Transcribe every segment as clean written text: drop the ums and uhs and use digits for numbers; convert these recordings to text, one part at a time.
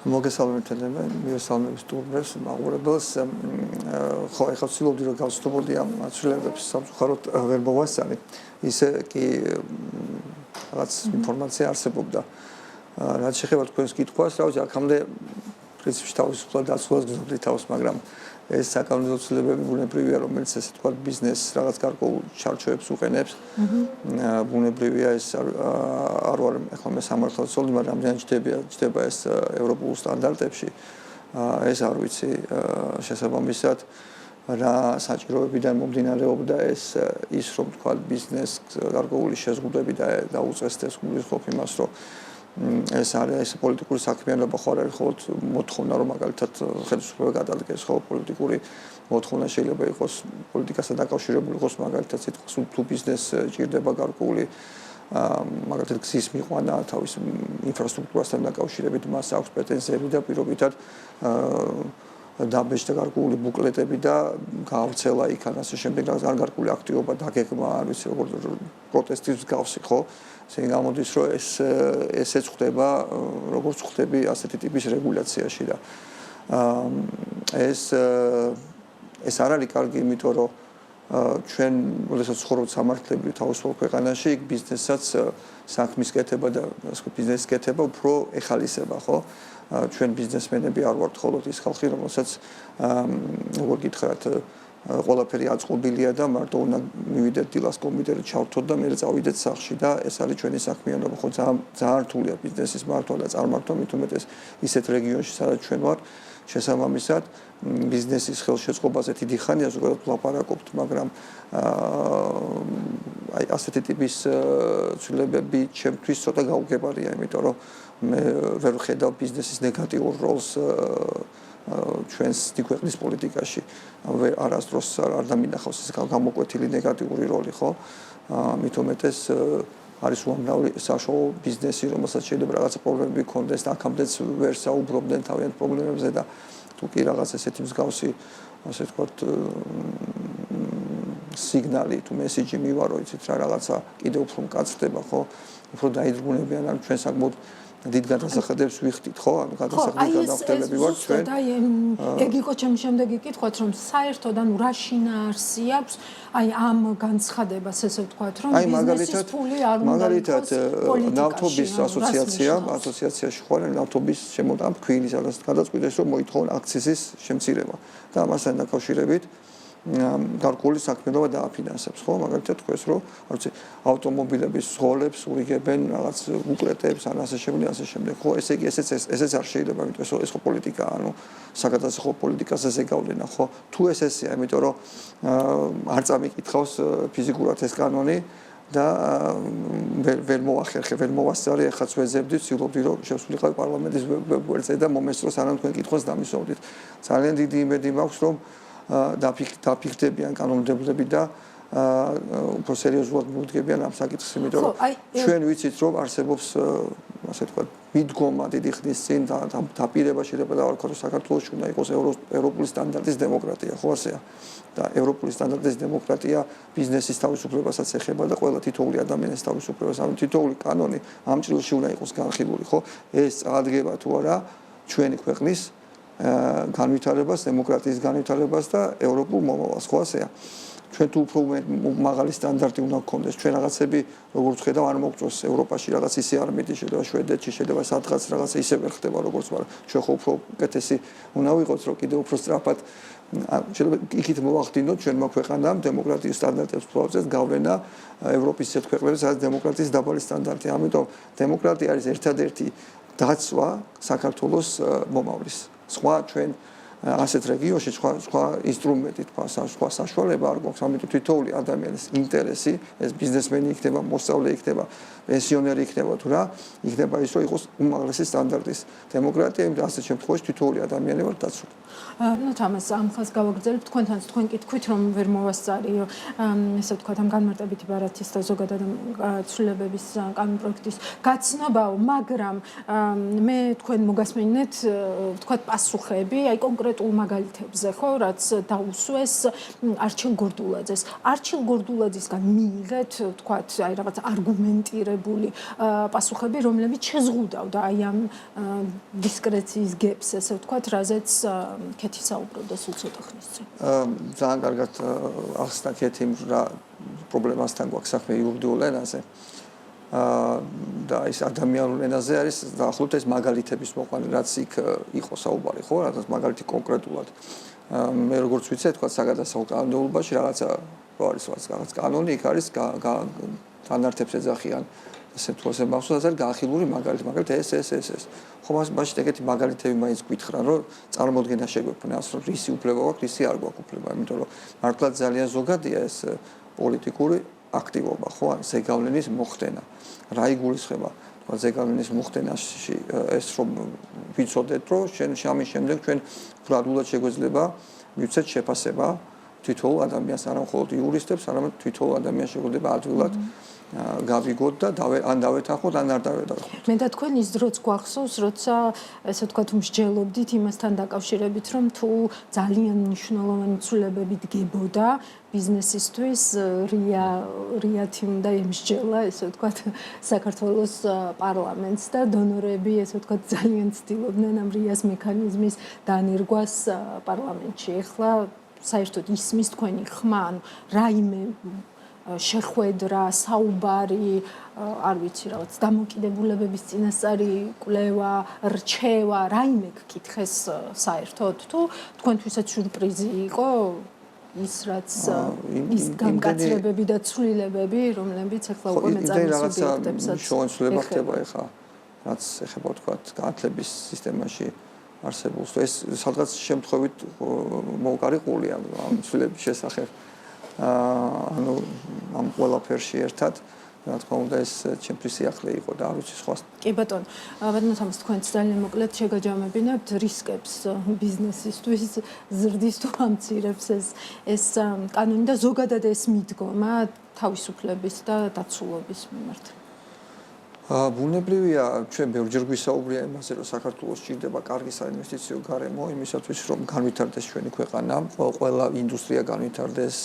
მოგესალმებით, მივესალმებით სტუმრებს, მაყურებელს. ხო, ეხლა ვცდილობდი რომ გავცნობოდი ამ ცვლილებებს სამწუხაროდ ვერ მოვასწარი. ისე კი რაღაც ინფორმაცია არსებობდა. რაც შეეხება თქვენს კითხვას, რა ვიცი, აქამდე პრინციპში თავისუფლად დაცვლას გზნობდი თავს, მაგრამ ეს საკანონმდებლო ცვლილებები ბუნებრივია, რომელიც ესე თქვა ბიზნესს რაღაც გარკვეულ ჩარჩოებს უყენებს. ბუნებრივია ეს არ ვარ ეხლა მე სამართალს ვცოლდი, მაგრამ რამდენი ჯდება ეს ევროპულ სტანდარტებში. ეს არ ვიცი შესაბამისად რა საჭიროებიდან მომდინარეობდა ის რომ თქვა ბიზნეს გარკვეული შეზღუდვები დაუწესდეს გულისხმობ იმას რომ ეს არის პოლიტიკური საქმიანობა ხო არ არის მხოლოდ მოთხოვნა რომ მაგალითად ხელისუფლება გადადგეს ხო პოლიტიკური მოთხოვნა შეიძლება იყოს პოლიტიკასთან დაკავშირებული იყოს მაგალითად სიტყვის თუ ბიზნესს ჭირდება გარკვეული მაგალითად გზის მიყვანა თავის ინფრასტრუქტურასთან დაკავშირებით მას აქვს პრეტენზიები და პირობითად დაბეჭდა გარკვეული ბუკლეტები და გაავრცელა იქ ან ასე შემდეგ რაღაც გარკვეული აქტივობა დაგეგმა არ ვიცი როგორ პროტესტის მსგავსი ხო ესე გამოდის რომ ესეც ხდება როგორც ხდები ასეთი ტიპის რეგულაციაში და ეს არ არის კარგი იმიტომ რომ ჩვენ როდესაც ცხოვრობთ სამართლებრივ თავისუფალ ქვეყანაში იქ ბიზნესაც საქმის კეთება და ბიზნესის კეთება უფრო ეხალისება ხო ჩვენ ბიზნესმენები არ ვართ მხოლოდ ის ხალხი რომელსაც როგორ გითხრათ ყველაფერი აწყობილია და მარტო უნდა მივიდეთ დილას კომპიუტერი ჩავთოთ და მე წავიდეთ სახლში და ეს არის ჩვენი საქმიანობა ხო ძალიან რთულია ბიზნესის მართვა და წარმართვა მით უმეტეს ისეთ რეგიონში სადაც ჩვენ ვართ შესაბამისად ბიზნესის ხელშეწყობაზე დიდი ხანია ზოგადად ვლაპარაკობთ მაგრამ აი ასეთი ტიპის ცვლილებები ჩემთვის ცოტა გაუგებარია იმიტომ რომ მე ვერ ვხედავ ბიზნესის ნეგატიურ როლს ჩვენს ქვეყნის პოლიტიკაში არასდროს არ დამინახავს ეს გამოკვეთილი ნეგატიური როლი ხო მით უმეტეს არის უამრავი საშუალო ბიზნესი რომელსაც შეიძლება რაღაცა პრობლემები ჰქონდეს და აქამდეც ვერ საუბრობდნენ თავიანთ პრობლემებზე და თუ კი რაღაც ესეთი მსგავსი ასე ვთქვათ სიგნალი თუ მესიჯი მივარო იცით რა რაღაცა კიდევ უფრო მკაცრდება ხო უფრო დაიძრუნებიან ან ჩვენ საკმაოდ დიდ გადასახადებს ვიხდით ხო ანუ გადასახადები გადახდები ვარ ჩვენ და ეგ იყო ჩემი შემდეგი კითხვაც რომ საერთოდ ანუ რა შინაარსი აქვს აი ამ განცხადებას ესე ვთქვათ რომ ბიზნესის ფული არ უნდა მაგალითად ნავთობის ასოციაციაში ხო არის ნავთობის შემოდამ ქვილი სადაც გადაწყვიტეს რომ მოითხოვონ აქციზის შემცირება და ამასთან დაკავშირებით გარკვეული საქმიანობა დააფინანსებს ხო მაგალითად თქვენს რომ არ ვიცი ავტომობილების ზღოლებს ურიგებენ რაღაც ბუკლეტებს ან ასე შემდეგ ხო ესე იგი ესეც არ შეიძლება იმიტომ ეს ხო პოლიტიკაა ანუ საგადასახადო პოლიტიკაზე ზეგავლენა ხო თუ ესეა იმიტომ რომ არ წამიკითხავს ფიზიკურად ეს კანონი და ვერ მოახერხე ვერ მოვასწარი ახაც ვეძებდით ვცდილობდი რომ შევსულიყავი პარლამენტის ვებგვერდზე და მომესწრო სანამ თქვენ კითხვას დამისვავდით ძალიან დიდი იმედი მაქვს რომ დაფიქრდებიან კანონმდებლები და უფრო სერიოზულად მოვიდგებიან ამ საკითხს, იმიტომ რომ ჩვენ ვიცით რომ არსებობს ასე ვთქვათ მიდგომა დიდი ხნის წინ დაპირება შეიძლება დავარქვა რომ საქართველოში უნდა იყოს ევროპული სტანდარტის დემოკრატია, ხო ასეა? და ევროპული სტანდარტის დემოკრატია ბიზნესის თავისუფლებასაც ეხება და ყველა თითოეული ადამიანის თავისუფლებას, ანუ თითოეული კანონი ამ ჭრილში უნდა იყოს განხილული, ხო? ეს წარადგება თუ არა ჩვენი ქვეყნის განვითარებას, დემოკრატიის განვითარებას და ევროპულ მომავალს, ხო ასეა? ჩვენ თუ უფრო მაღალი სტანდარტი უნდა გქონდეს, ჩვენ რაღაცები როგორც ხედავ არ მოგწოს ევროპაში რაღაც ისე არ მიდის, შეიძლება შვედეთში, შეიძლება სადღაც რაღაცა ისე ვერ ხდება როგორც მაგრამ ჩვენ ხო უფრო უკეთესი უნდა ვიყოთ, რომ კიდევ უფრო სწრაფად შეიძლება იქით მოვახდინოთ ჩვენმა ქვეყანამ დემოკრატიის სტანდარტებს ვწევთ, გავლენა ევროპის ისეთ ქვეყნებში, სადაც დემოკრატიის დაბალი სტანდარტია. ამიტომ დემოკრატია არის ერთადერთი დაცვა საქართველოს მომავლის. სხვა ჩვენ ასეთ რეგიონში სხვა ინსტრუმენტი თქვა სხვა საშუალება არ გვაქვს ამიტომ თითოეული ადამიანის ინტერესი ეს ბიზნესმენი იქნება მოსწავლე იქნება პენსიონერი იქნება თუ რა იქნება ის რომ იყოს უმაღლესი სტანდარტის დემოკრატია იმიტომ ასეთ შემთხვევაში თითოეული ადამიანი ვარ დაცული ну თამას ამ ხალხს გავაგრძელებთ თქვენთან თქვენ კითხვით რომ ვერ მოვასწარი ესე ვთქვათ ამ განმარტებითი ბარათის და ზოგადად ცვლილებების კანონპროექტის გაცნობაო მაგრამ მე თქვენ მოგასმენინეთ ვთქვათ პასუხები აი კონკრეტულად კონკრეტულ მაგალითებზე, ხო, რაც დაუსვეს არჩილ გორდულაძეს. არჩილ გორდულაძისგან მიიღეთ, თქვათ, აი რაღაც არგუმენტირებული პასუხები, რომლებიც შეზღუდავდა აი ამ დისკრეციის გებს, ესე ვთქვათ, რაზეც ქეთი საუბრობდა სულ ცოტა ხნის წინ. ძალიან კარგად ახსნა ქეთი რა პრობლემასთან გვაქვს საქმე იურიდიულ ენაზე. და ის ადამიანურ ენაზე არის დაახლოებით ეს მაგალითების მოყვანა, რაც იქ იყო საუბარი, ხო, რაღაც მაგალითი კონკრეტულად. მე როგორც ვიცი, თქვა საგადასახო კანონმდებლობაში რაღაცა არის რაღაც კანონი, იქ არის განართებს ეძახიან, ესე თუ ასე მახსოვს, არის გაახილული მაგალითი ეს. ხო, მაშინ ეგეთი მაგალითები მაინც გითხრან, რომ წარმოდგენა შეგვექნას, რომ რისი უფლება გვაქვს, რისი არ გვაქვს უფლება, იმიტომ რომ მართლა ძალიან ზოგადია ეს პოლიტიკური აქტივობა, ხო, ან ზეგავლენის მოხდენა. რა იგულისხმება? თქვა ზეგავლენის მოხდენაში ეს რომ ვიცოდეთ, რომ ამის შემდეგ ჩვენ ბრალულად შეგვეძლება მივცეთ შეფასება თითოეულ ადამიანს, არა მხოლოდ იურისტებს, არამედ თითოეულ ადამიანს შეგვეძლება ადვილად გავიგოთ და ან დავეთანხმოთ, ან არ დავეთანხმოთ. მე და თქვენ ის დროც გვახსოვს, როცა ესე ვთქვათ, მსჯელობდით იმასთან დაკავშირებით, რომ თუ ძალიან მნიშვნელოვანი ცვლილებები დგებოდა ბიზნესისთვის, რიათი უნდა ემსჯელა, ესე ვთქვათ, საქართველოს პარლამენტს და დონორები, ესე ვთქვათ, ძალიან ცდილობდნენ ამ რიას მექანიზმის დანერგვას პარლამენტში. ეხლა საერთოდ ისმის თქვენი ხმა, ანუ რაიმე შეხვედრა, საუბარი, არ ვიცი, რაღაც დამოკიდებულებების წინასწარი კვლევა, რჩევა, რაიმე გკითხეს საერთოდ თუ თქვენთვისაც სიურპრიზი იყო ის რაც ის გამკაცრებები და ცვლილებები, რომლებიც ახლა უკვე მეწარმის სუბიექტებსაც შოუცვლება ხდება ახლა, რაც ეხება თქვათ განათლების სისტემაში არსებულს. ეს სადღაც შემთხვევით მოვყარიყულია ამ ცვლილების შესახებ. ანუ ამ ყველაფერში ერთად რა თქმა უნდა ეს ჩემთვის სიახლე იყო და არ ვიცი სხვას. კი ბატონო, ბატონო თამას თქვენც ძალიან მოკლედ შეგაჯამებინებთ რისკებს ბიზნესისთვის ზრდის თუ ამცირებს ეს კანონი და ზოგადად ეს მიდგომა თავისუფლების და დაცულობის მიმართ. ბუნებრივია, ჩვენ ბევრჯერ გვისაუბრია იმაზე, რომ საქართველოს სჭირდება კარგი საინვესტიციო გარემო, იმისათვის, რომ განვითარდეს ჩვენი ქვეყანა, ყველა ინდუსტრია განვითარდეს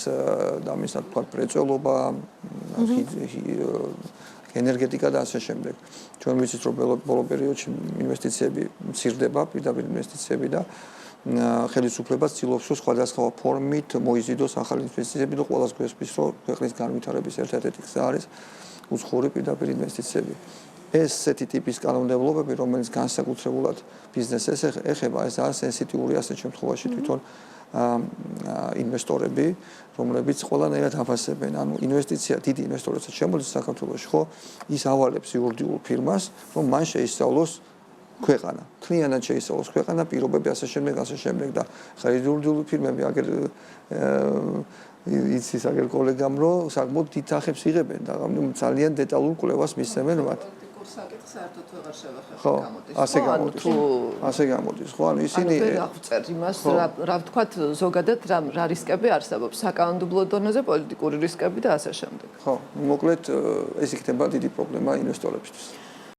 და ამისად თქვა მრეწველობა, ენერგეტიკა და ასე შემდეგ. ჩვენ ვიცით, რომ ბოლო პერიოდში ინვესტიციები მცირდება, პირდაპირ ინვესტიციები და ხელისუფლება ცდილობს, რომ სხვადასხვა ფორმით მოიზიდოს ახალი ინვესტიციები და ყველას გვესმის, რომ ქვეყნის განვითარების ერთ-ერთი გზა არის უცხოური პირდაპირ ინვესტიციები. ესეთი ტიპის კანონმდებლობები, რომელიც განსაკუთრებულად ბიზნესს ეხება, ეს არის სენსიტიური ასეთ შემთხვევაში თვითონ ინვესტორები, რომლებიც ყველანაირად აფასებენ. ანუ ინვესტიცია, დიდი ინვესტორებსაც შემოდის საქართველოში, ხო, ის ავალებს იურიდიულ ფირმას, რომ მან შეისწავლოს ქვეყანა. თლიანად შეისწავლოს ქვეყანა, პირობები ასე შემდეგ და ხა იურიდიული ფირმები აგერ იცის აგერ კოლეგამ რომ საკმაოდ დიდ ახებს იღებენ და ძალიან დეტალურ კვლევას მისცემენ მათ. საკითხს საერთოდ ვეღარ შევეხებ გამოდის. ასე გამოდის. ხო, ანუ ისინი აღწერ იმას, რა ვთქვათ, ზოგადად რა რისკები არსებობს, საკანონმდებლო დონეზე, პოლიტიკური რისკები და ასე შემდეგ. ხო, მოკლედ ეს იქნება დიდი პრობლემა ინვესტორებისთვის.